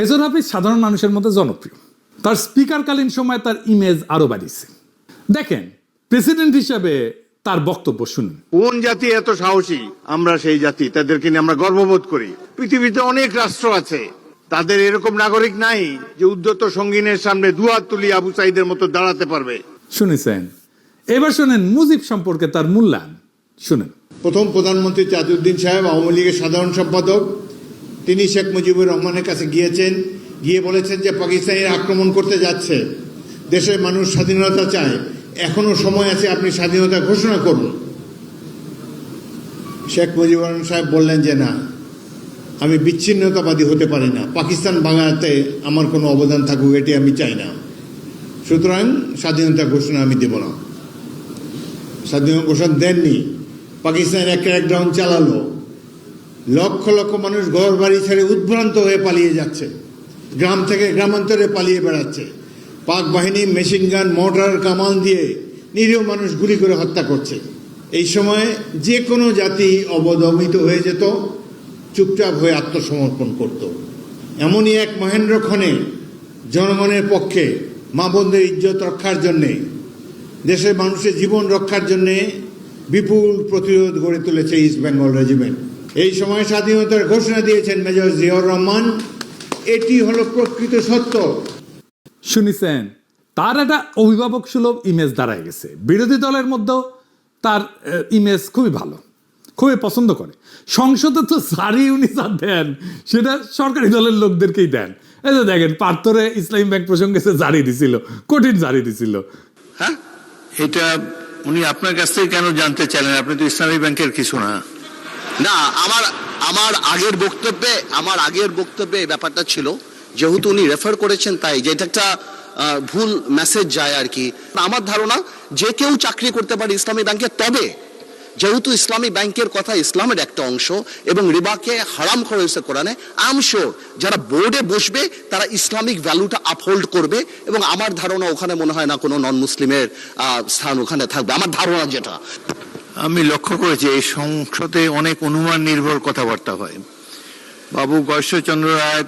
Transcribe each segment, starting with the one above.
Major হাফিজ সাধারণ মানুষের মধ্যে জনপ্রিয়, তার স্পিকারকালীন সময় তার ইমেজ আরো বাড়িয়েছে। দেখেন প্রেসিডেন্ট হিসেবে তার বক্তব্য শুনুন। কোন জাতি এত সাহসী? আমরা সেই জাতি, তাদেরকে নিয়ে আমরা গর্ববোধ করি। পৃথিবীতে অনেক রাষ্ট্র আছে, তাদের এরকম নাগরিক নাই যে উদ্ধত সঙ্গীনের সামনে দুহাত তুলি আবু সাইদের মতো দাঁড়াতে পারবে। শুনেছেন? এবার শুনেন মুজিব সম্পর্কে তার মূল্যায়ন শুনেন। প্রথম প্রধানমন্ত্রী তাজউদ্দিন সাহেব, আওয়ামী লীগের সাধারণ সম্পাদক, তিনি শেখ মুজিবুর রহমানের কাছে গিয়েছেন, গিয়ে বলেছেন যে পাকিস্তানের আক্রমণ করতে যাচ্ছে, দেশের মানুষ স্বাধীনতা চায়, এখনো সময় আছে, আপনি স্বাধীনতা ঘোষণা করুন। শেখ মুজিবুর রহমান সাহেব বললেন যে না, আমি বিচ্ছিন্নতাবাদী হতে পারি না, পাকিস্তান ভাঙাতে আমার কোনো অবদান থাকুক এটি আমি চাই না, সুতরাং স্বাধীনতা ঘোষণা আমি দেব না। স্বাধীনতা ঘোষণা দেননি, পাকিস্তানের এক ক্র্যাকডাউন চালালো, লক্ষ লক্ষ মানুষ ঘর বাড়ি ছেড়ে উদ্ভ্রান্ত হয়ে পালিয়ে যাচ্ছে, গ্রাম থেকে গ্রামান্তরে পালিয়ে বেড়াচ্ছে, পাক বাহিনী মেশিন গান মর্টার কামান দিয়ে নিরীহ মানুষ গুলি করে হত্যা করছে। এই সময় যে কোনো জাতি অবদমিত হয়ে যেত, চুপচাপ হয়ে আত্মসমর্পণ করত। এমনই এক মহেন্দ্র ক্ষণে জনগণের পক্ষে মা বোনদের ইজ্জত রক্ষার জন্যে, দেশের মানুষের জীবন রক্ষার জন্যে বিপুল প্রতিরোধ গড়ে তুলেছে ইস্ট বেঙ্গল রেজিমেন্ট। এই সময় স্বাধীনতার ঘোষণা দিয়েছেন মেজর জিয়াউর রহমান। এটি হলো প্রকৃত সত্য। শুনেছেন? তার একটা অভিভাবক সুলভ ইমেজ দাঁড়ায় গেছে। বিরোধী দলের মধ্যেও তার ইমেজ খুবই ভালো, খুবই পছন্দ করে। সংসদে তো সারি উনি যা দেন সেটা সরকারি দলের লোকদেরকেই দেন। এই যে দেখেন পার্থরে ইসলামী ব্যাংক প্রসঙ্গে সে জারি দিছিল, কঠিন জারি দিছিল। হ্যাঁ, এটা উনি আপনার কাছ থেকে কেন জানতে চাইলেন? আপনি তো ইসলামী ব্যাংকের কিছু না। না, আমার আগের বক্তব্যে এই ব্যাপারটা ছিল, যেহেতু উনি রেফার করেছেন তাই, যেটা একটা ভুল মেসেজ যায় আর কি। আমার ধারণা যে কেউ চাকরি করতে পারে ইসলামী ব্যাংকে, তবে যেহেতু ইসলামী ব্যাংকের কথা ইসলামের একটা অংশ এবং রিবাকে হারাম করা হয়েছে কোরআনে, আই এম শিওর যারা বোর্ডে বসবে তারা ইসলামিক ভ্যালুটা আপহোল্ড করবে, এবং আমার ধারণা ওখানে মনে হয় না কোনো নন মুসলিমের স্থান ওখানে থাকবে, আমার ধারণা যেটা। আমি লক্ষ্য করেছি এই সংসদে অনেক অনুমান নির্ভর কথাবার্তা হয়। বাবু গয়েশ্বরচন্দ্র রায়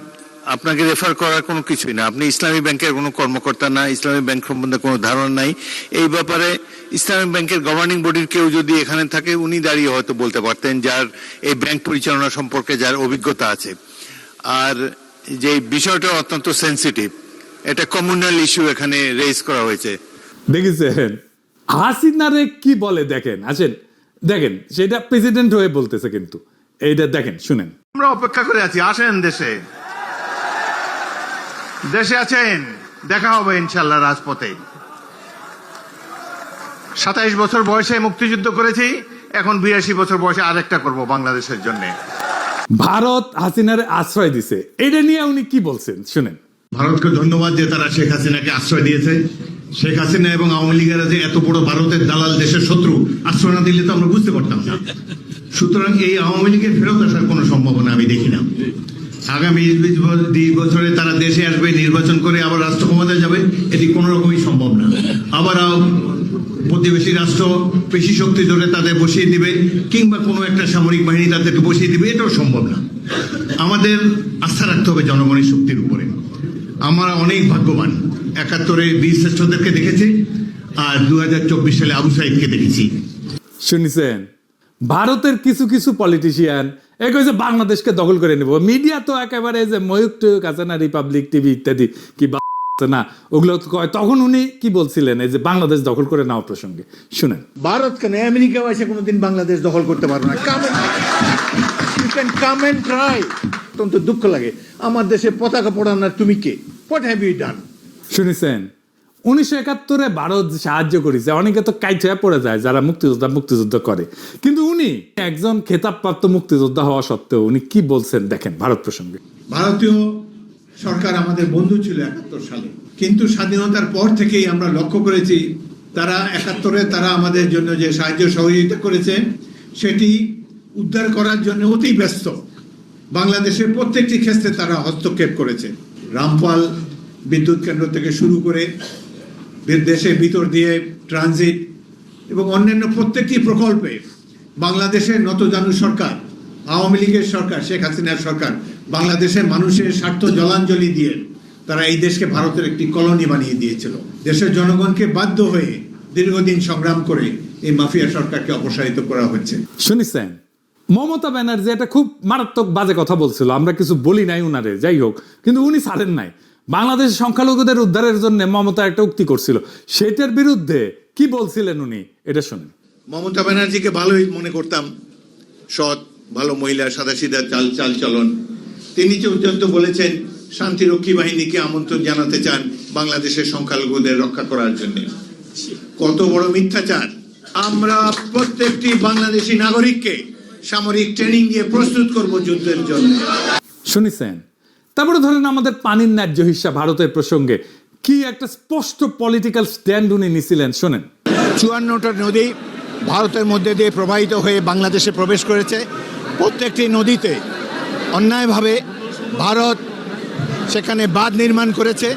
আপনাকে রেফার করার কোনো কিছুই না, আপনি ইসলামী ব্যাংকের কোনো কর্মকর্তা না, ইসলামী ব্যাংক সম্বন্ধে কোনো ধারণা নাই। এই ব্যাপারে ইসলামী ব্যাংকের গভর্নিং বডির কেউ যদি এখানে থাকে, উনি দাঁড়িয়ে হয়তো বলতে পারতেন, যার এই ব্যাংক পরিচালনা সম্পর্কে যার অভিজ্ঞতা আছে। আর যে বিষয়টা অত্যন্ত সেন্সিটিভ, এটা কমিউনাল ইস্যু এখানে রেজ করা হয়েছে। দেখেছেন হাসিনারে কি বলে? দেখেন, আসেন দেখেন, সেটা প্রেসিডেন্ট হয়ে বলতেছে, কিন্তু এইটা দেখেন, শুনেন। আমরা অপেক্ষা করে আছি, আসেন দেশে আছেন, দেখা হবে ইনশাল্লাহ রাজপথে। 27 বছর বয়সে মুক্তিযুদ্ধ করেছি, এখন 82 বছর বয়সে আরেকটা করব বাংলাদেশের জন্য। ভারত হাসিনারে আশ্রয় দিছে, এটা নিয়ে উনি কি বলছেন শুনেন। ভারতকে ধন্যবাদ যে তারা শেখ হাসিনাকে আশ্রয় দিয়েছে। শেখ হাসিনা এবং আওয়ামী লীগেরা যে এত বড় ভারতের দালাল, দেশের শত্রু, আশ্রয় না দিলে তো আমরা বুঝতে পারতাম না। সুতরাং এই আওয়ামী লীগের ফেরত আসার কোনো সম্ভাবনা আমি দেখি না। আগামী 20 বছরে তারা দেশে আসবে, নির্বাচন করে আবার রাষ্ট্র ক্ষমতায় যাবে, এটি কোনো রকমই সম্ভব না। আবার প্রতিবেশী রাষ্ট্র পেশি শক্তি ধরে তাদের বসিয়ে দিবে, কিংবা কোনো একটা সামরিক বাহিনী তাদেরকে বসিয়ে দিবে, এটাও সম্ভব না। আমাদের আস্থা রাখতে হবে জনগণের শক্তির উপরে। আমরা অনেক ভাগ্যবান, 71-এ বীর শ্রেষ্ঠদেরকে দেখেছি, আর 2024 সালে আবু সাইদকে দেখেছি। শুনেছেন? ভারতের কিছু কিছু পলিটিশিয়ান এই কইছে বাংলাদেশকে দখল করে নেব। মিডিয়া তো একেবারে যে ময়ূক টয়ুক আছে না, রিপাবলিক টিভি ইত্যাদি, কি না ওগুলো কয়। তখন উনি কি বলছিলেন এই যে বাংলাদেশ দখল করে নেওয়া প্রসঙ্গে, শুনেন। ভারত কেন, আমেরিকাও এসে কোনোদিন বাংলাদেশ দখল করতে পারবে না। Come and try. অত্যন্ত দুঃখ লাগে, আমার দেশে পতাকা পোড়ানোর তুমি কে? What have you done? শুনেছেন? 1971-এ ভারত সাহায্য করেছে, অনেকে তো কাইট হয়ে পড়ে যায় যারা মুক্তিযুদ্ধ করে, কিন্তু উনি একজন খেতাবপ্রাপ্ত মুক্তিযোদ্ধা হওয়া সত্ত্বেও উনি কি বলছেন দেখেন ভারত প্রসঙ্গে। ভারতীয় সরকার আমাদের বন্ধু ছিল 71 সালে, কিন্তু স্বাধীনতার পর থেকেই আমরা লক্ষ্য করেছি তারা 71-এ তারা আমাদের জন্য যে সাহায্য সহযোগিতা করেছে সেটি উদ্ধার করার জন্য অতি ব্যস্ত। বাংলাদেশের প্রত্যেকটি ক্ষেত্রে তারা হস্তক্ষেপ করেছে। রামপাল বিদ্যুৎ কেন্দ্র থেকে শুরু করে দেশের ভিতর দিয়ে ট্রানজিট এবং অন্যান্য প্রত্যেকটি প্রকল্পে বাংলাদেশের নতজানু সরকার, আওয়ামী লীগের সরকার, শেখ হাসিনার সরকার বাংলাদেশের মানুষের স্বার্থ জলাঞ্জলি দিয়ে তারা এই দেশকে ভারতের একটি কলোনি বানিয়ে দিয়েছিল। দেশের জনগণকে বাধ্য হয়ে দীর্ঘদিন সংগ্রাম করে এই মাফিয়া সরকারকে অপসারিত করা হচ্ছে। শুনেছেন মমতা ব্যানার্জি একটা খুব মারাত্মক বাজে কথা বলছিল, আমরা কিছু বলি নাই উনারে, যাই হোক, কিন্তু উনি ছাড়েন নাই। বাংলাদেশের সংখ্যালঘুদের উদ্ধারের জন্য মমতা একটা উক্তি করছিল, সেটার বিরুদ্ধে কি বলছিলেন উনি, এটা শুনুন। মমতা ব্যানার্জিকে ভালোই মনে করতাম, সৎ ভালো মহিলা, সাদাসিধা চাল চলন। তিনি চৌদ্দ বলেছেন শান্তিরক্ষী বাহিনীকে আমন্ত্রণ জানাতে চান বাংলাদেশের সংখ্যালঘুদের রক্ষা করার জন্য। কত বড় মিথ্যাচার! আমরা প্রত্যেকটি বাংলাদেশি নাগরিককে সামরিক ট্রেনিং দিয়ে প্রস্তুত করব যুদ্ধের জন্য। শুনেছেন? তারপরে ধরেন আমাদের পানির ন্যায্য হিসা ভারতের প্রসঙ্গে কি একটা স্পষ্ট পলিটিক্যাল স্ট্যান্ড উনি নিছিলেন, শোনেন। 54টা নদী ভারতের মধ্যে দিয়ে প্রবাহিত হয়ে বাংলাদেশে প্রবেশ করেছে। প্রত্যেকটি নদীতে অন্যায়ভাবে ভারত সেখানে বাঁধ নির্মাণ করেছে,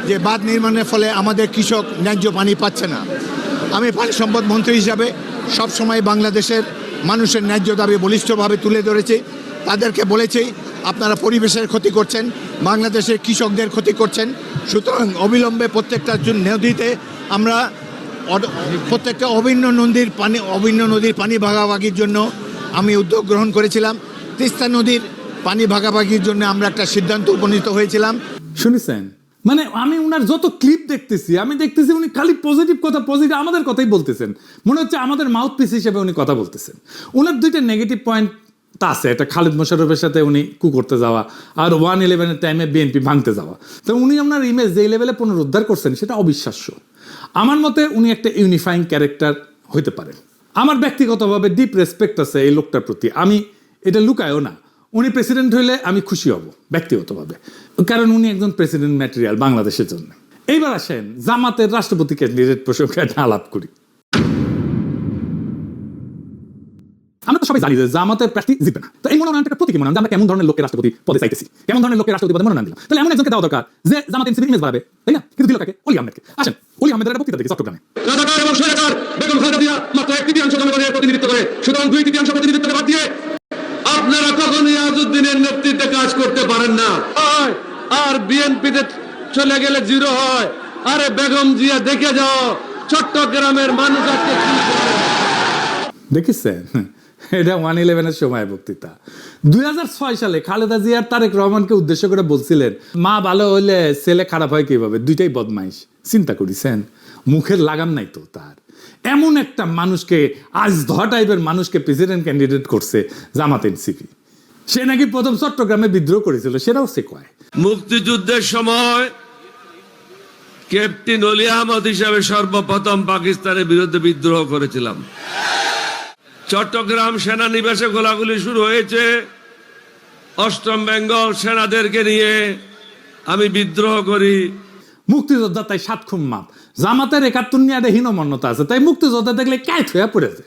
যে বাঁধ নির্মাণের ফলে আমাদের কৃষক ন্যায্য পানি পাচ্ছে না। আমি পানি সম্পদ মন্ত্রী হিসাবে সবসময় বাংলাদেশের মানুষের ন্যায্য দাবি বলিষ্ঠভাবে তুলে ধরেছি। তাদেরকে বলেছি আপনারা পরিবেশের ক্ষতি করছেন, বাংলাদেশের কৃষকদের ক্ষতি করছেন, সুতরাং অবিলম্বে প্রত্যেকটা নদীতে আমরা প্রত্যেকটা অভিন্ন নদীর পানি ভাগাভাগির জন্য আমি উদ্যোগ গ্রহণ করেছিলাম। তিস্তা নদীর পানি ভাগাভাগির জন্য আমরা একটা সিদ্ধান্ত উপনীত হয়েছিলাম। শুনেছেন? মানে আমি উনার যত ক্লিপ দেখতেছি, আমি দেখতেছি উনি খালি পজিটিভ কথা, পজিটিভ আমাদের কথাই বলতেছেন। মনে হচ্ছে আমাদের মাউথ পিস হিসেবে উনি কথা বলতেছেন। উনার দুইটা নেগেটিভ পয়েন্ট তা আছে, একটা খালিদ মোশাররফের সাথে উনি করতে যাওয়া, আর 1/11-এর টাইমে বিএনপি ভাঙতে যাওয়া। তো উনি আপনার ইমেজ যে লেভেলে পুনরুদ্ধার করছেন সেটা অবিশ্বাস্য। আমার মতে উনি একটা ইউনিফাইং ক্যারেক্টার হইতে পারেন। আমার ব্যক্তিগতভাবে ডিপ রেসপেক্ট আছে এই লোকটার প্রতি, আমি এটা লুকায়ও না। উনি প্রেসিডেন্ট হইলে আমি খুশি হব ব্যক্তিগতভাবে, কারণ উনি একজন প্রেসিডেন্ট ম্যাটেরিয়াল বাংলাদেশের জন্য। এইবার আসেন জামাতের রাষ্ট্রপতি ক্যান্ডিডেট প্রসঙ্গে একটা আলাপ করি। আমরা তো সবাই জানি যে জামাতের প্রার্থী জিতবে না, তো এই মনোনয়নটা একটা প্রতীকী মনোনয়ন, আমরা কেমন ধরনের লোকের রাষ্ট্রপতি পদে চাইতেছি, কেমন ধরনের লোকের রাষ্ট্রপতি পদে মনোনয়ন দিলাম। তাহলে এমন একজনকে দেওয়া দরকার যে জামাত এনসিপির ইমেজ বাড়াবে, তাই না? কিন্তু দিল কাকে? অলি আহমেদকে। আসেন অলি আহমেদের একটা বক্তৃতা দেখি চট্টগ্রামে। রাজাকার এবং স্বৈরাচার বেগম খালেদা জিয়া মাত্র 1/3 জনগণের প্রতিনিধিত্ব করে, সুতরাং 2/3 প্রতিনিধিত্বকে বাদ দিয়ে আপনারা কখনোই আজউদ্দিনের নেতৃত্বে কাজ করতে পারেন না। আর বিএনপিতে চলে গেলে জিরো হয়। আরে বেগম জিয়া দেখে যাও চট্টগ্রামের মানুষ আজকে কি করে। দেখেছেন? এটা 1/11-এর সময় বক্তৃতা। 2006 সালে খালেদা জিয়ার তারেক রহমানকে উদ্দেশ্য করে বলছিলেন, মা ভালো হইলে ছেলে খারাপ হয় কিভাবে, দুইটাই বদমাইশ। চিন্তা করেছেন? মুখের লাগাম নাই তো তার। এমন একটা মানুষকে, আজ ধোয়া টাইপের মানুষকে প্রেসিডেন্ট ক্যান্ডিডেট করছে জামাত এনসিপি। সে নাকি প্রথম চট্টগ্রামে বিদ্রোহ করেছিল, সেটাও সে কয়। মুক্তিযুদ্ধের সময় ক্যাপ্টেন অলি আহমদ হিসাবে সর্বপ্রথম পাকিস্তানের বিরুদ্ধে বিদ্রোহ করেছিলাম। চট্টগ্রাম সেনানিবাসে গোলাগুলি শুরু হয়েছে, অষ্টম বেঙ্গল সেনাদেরকে নিয়ে আমি বিদ্রোহ করি। মুক্তিযোদ্ধা তাই 7 খুন মাপ। জামাতের 71 নিয়ে একটা হীনমন্যতা আছে, তাই মুক্তিযোদ্ধা দেখলে ক্যাচ হয়ে পড়েছে।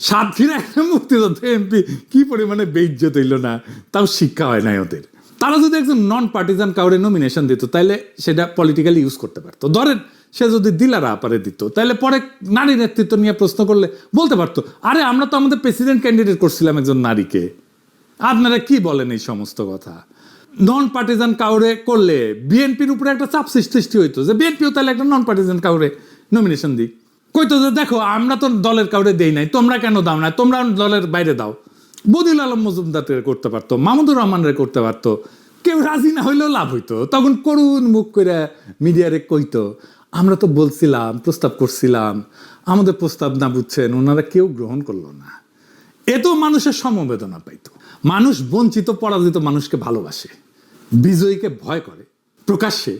7 ফিরে একটা মুক্তিযোদ্ধা এমপি কি পরিমাণে বেইজ্জত হইল না, তাও শিক্ষা হয় নাই ওদের। তারা যদি একজন নন পার্টিজান কাউরে নমিনেশন দিত, তাইলে সেটা পলিটিক্যালি ইউজ করতে পারতো। ধরেন সে যদি দিলারা আপারে দিত, তাহলে পরে নারী নেতৃত্ব নিয়ে প্রশ্ন করলে বলতে পারতো, আরে আমরা তো আমাদের প্রেসিডেন্ট ক্যান্ডিডেট করছিলাম একজন নারীকে, আপনারা কি বলেন এই সমস্ত কথা। নন পার্টিজান কাউরে করলে বিএনপির উপরে একটা চাপ সৃষ্টি হইতো যে বিএনপিও তাহলে একটা নন পার্টিজান কাউরে নমিনেশন দিই। কইতো যে দেখো আমরা তো দলের কাউরে দেই নাই, তোমরা কেন দাও না, তোমরা দলের বাইরে দাও। বদিউল আলম মজুমদার করতে পারতো, মাহমুদুর রহমানের করতে পারতো, কেউ রাজি না হইলেও লাভ হইতো। তখন করুণ মুখ করে মিডিয়ারে কইতো, আমরা তো বলছিলাম, প্রস্তাব করছিলাম, আমাদের প্রস্তাব না বুঝছেন, ওনারা কেউ গ্রহণ করলো না। এত মানুষের সমবেদনা পাইতো। মানুষ বঞ্চিত পরাজিত মানুষকে ভালোবাসে, বিজয়ীকে ভয় করে প্রকাশ্যে,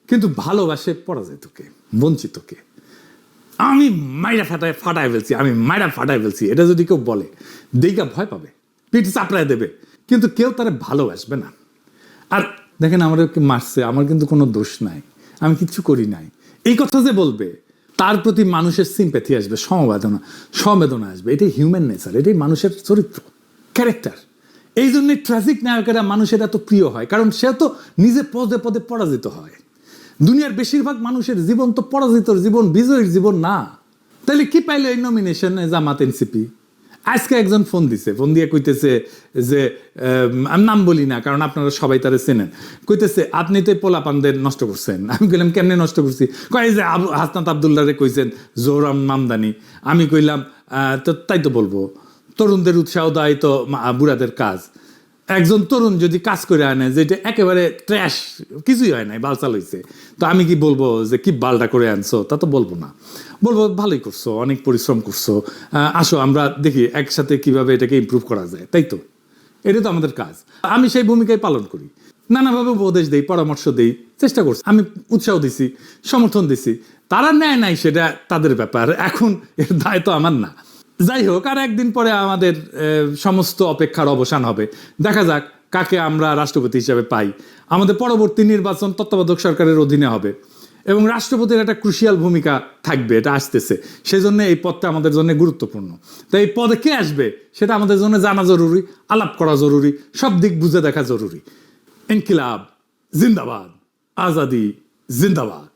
কিন্তু ভালোবাসে পরাজিতকে, বঞ্চিতকে। আমি মাইরা ফাটায় ফেলছি, আমি মাইরা ফাটায় ফেলছি, এটা যদি কেউ বলে দিঘা ভয় পাবে, পিঠ চাপড়ায় দেবে, কিন্তু কেউ তারা ভালোবাসবে না। আর দেখেন আমাদেরকে মারছে, আমার কিন্তু কোনো দোষ নাই, আমি কিচ্ছু করি নাই, এই কথা যে বলবে তার প্রতি মানুষের সিম্প্যাথি আসবে, সমবেদনা আসবে। এটাই হিউম্যান নেচার, এটাই মানুষের চরিত্র, ক্যারেক্টার। এই জন্যই ট্র্যাজিক নায়কেরা মানুষের এত প্রিয় হয়, কারণ সে তো নিজে পদে পদে পরাজিত হয়। দুনিয়ার বেশিরভাগ মানুষের জীবন তো পরাজিতর জীবন, বিজয়ীর জীবন না। তাহলে কি পাইলো এই নমিনেশনে জামাত এনসিপি? আজকে একজন ফোন দিছে, ফোন দিয়ে কইতেছে যে আমি নাম বলি না কারণ আপনারা সবাই তারা চেনেন, কইতেছে আপনি তো পোলাপানদের নষ্ট করছেন। আমি কইলাম কেমনে নষ্ট করছি? কয় যে হাসনাত আবদুল্লাহরে কইছেন জোহরাম মামদানি। আমি কইলাম তো তাই তো বলবো, তরুণদের উৎসাহ দেয় তো বুড়াদের কাজ। একজন তরুণ যদি কাজ করে আনে যেটা একেবারে ট্র্যাশ, কিছুই হয় নাই, বালচাল হয়েছে, তো আমি কি বলবো যে কি বালটা করে আনছো? তা তো বলবো না, বলবো ভালোই করছো, অনেক পরিশ্রম করছো, আসো আমরা দেখি একসাথে কিভাবে এটাকে ইমপ্রুভ করা যায়। তাই তো, এটা তো আমাদের কাজ। আমি সেই ভূমিকায় পালন করি, নানাভাবে উপদেশ দেই, পরামর্শ দেই, চেষ্টা করছি, আমি উৎসাহ দিছি, সমর্থন দিছি। তারা নেয় নাই সেটা তাদের ব্যাপার, এখন এর দায় তো আমার না। যাই হোক, আর একদিন পরে আমাদের সমস্ত অপেক্ষার অবসান হবে, দেখা যাক কাকে আমরা রাষ্ট্রপতি হিসাবে পাই। আমাদের পরবর্তী নির্বাচন তত্ত্বাবধায়ক সরকারের অধীনে হবে এবং রাষ্ট্রপতির একটা ক্রুশিয়াল ভূমিকা থাকবে, এটা আসতেছে। সেই জন্য এই পদটা আমাদের জন্য গুরুত্বপূর্ণ। তাই এই পদে কে আসবে সেটা আমাদের জন্য জানা জরুরি, আলাপ করা জরুরি, সব দিক বুঝে দেখা জরুরি। ইনকিলাব জিন্দাবাদ, আজাদি জিন্দাবাদ।